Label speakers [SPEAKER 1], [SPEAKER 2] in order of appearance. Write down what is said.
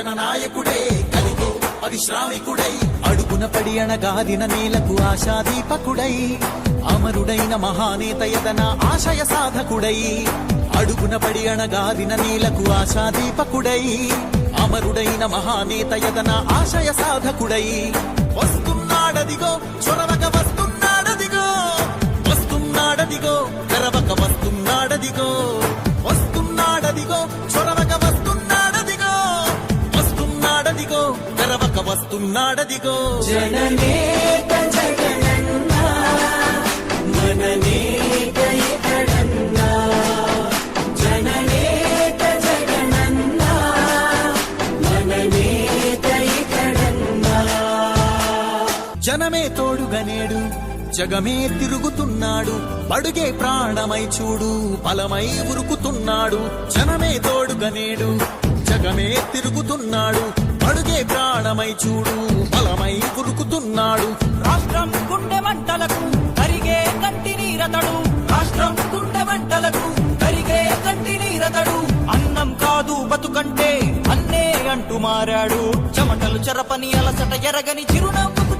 [SPEAKER 1] జననాయకుడై కలిగే పరిశ్రామికుడై అడుగున పడి అణగాదిన నేలకు ఆశాదీపకుడై అమరుడైన మహానేత యదన ఆశయ సాధకుడై అడుగున పడి అణగాదిన నేలకు ఆశాదీపకుడై అమరుడైన మహానేత యదన ఆశయ సాధకుడై వస్తున్నాడదిగో చొరవక వస్తున్నాడదిగో వస్తున్నాడదిగో తెరవక వస్తున్నాడదిగో వస్తున్నాడదిగో చొరవక వస్తున్నాడదిగో వస్తున్నాడదిగో తెరవక వస్తున్నాడదిగో
[SPEAKER 2] జననేత జగనన్నా మననేత ఇతడన్నా జననేత జగనన్నా మననేత ఇతడన్నా
[SPEAKER 1] జనమే తోడుగనేడు జగమే తిరుగుతున్నాడు బడుగే ప్రాణమై చూడు బలమై ఉరుకుతున్నాడు జనమే తోడుగనేడు జగమే తిరుగుతున్నాడు బడుగే ప్రాణమై చూడు బలమై ఉరుకుతున్నాడు
[SPEAKER 2] రాష్ట్రం గుండె మంటలకు కరిగే కంటి నీరతడు రాష్ట్రం గుండె మంటలకు కరిగే కంటి నీరతడు అన్నం కాదు బతుకంటే అన్నే అంటూ మారాడు చెమటలు చెరపని అలసట ఎరగని చిరునవ్వుకు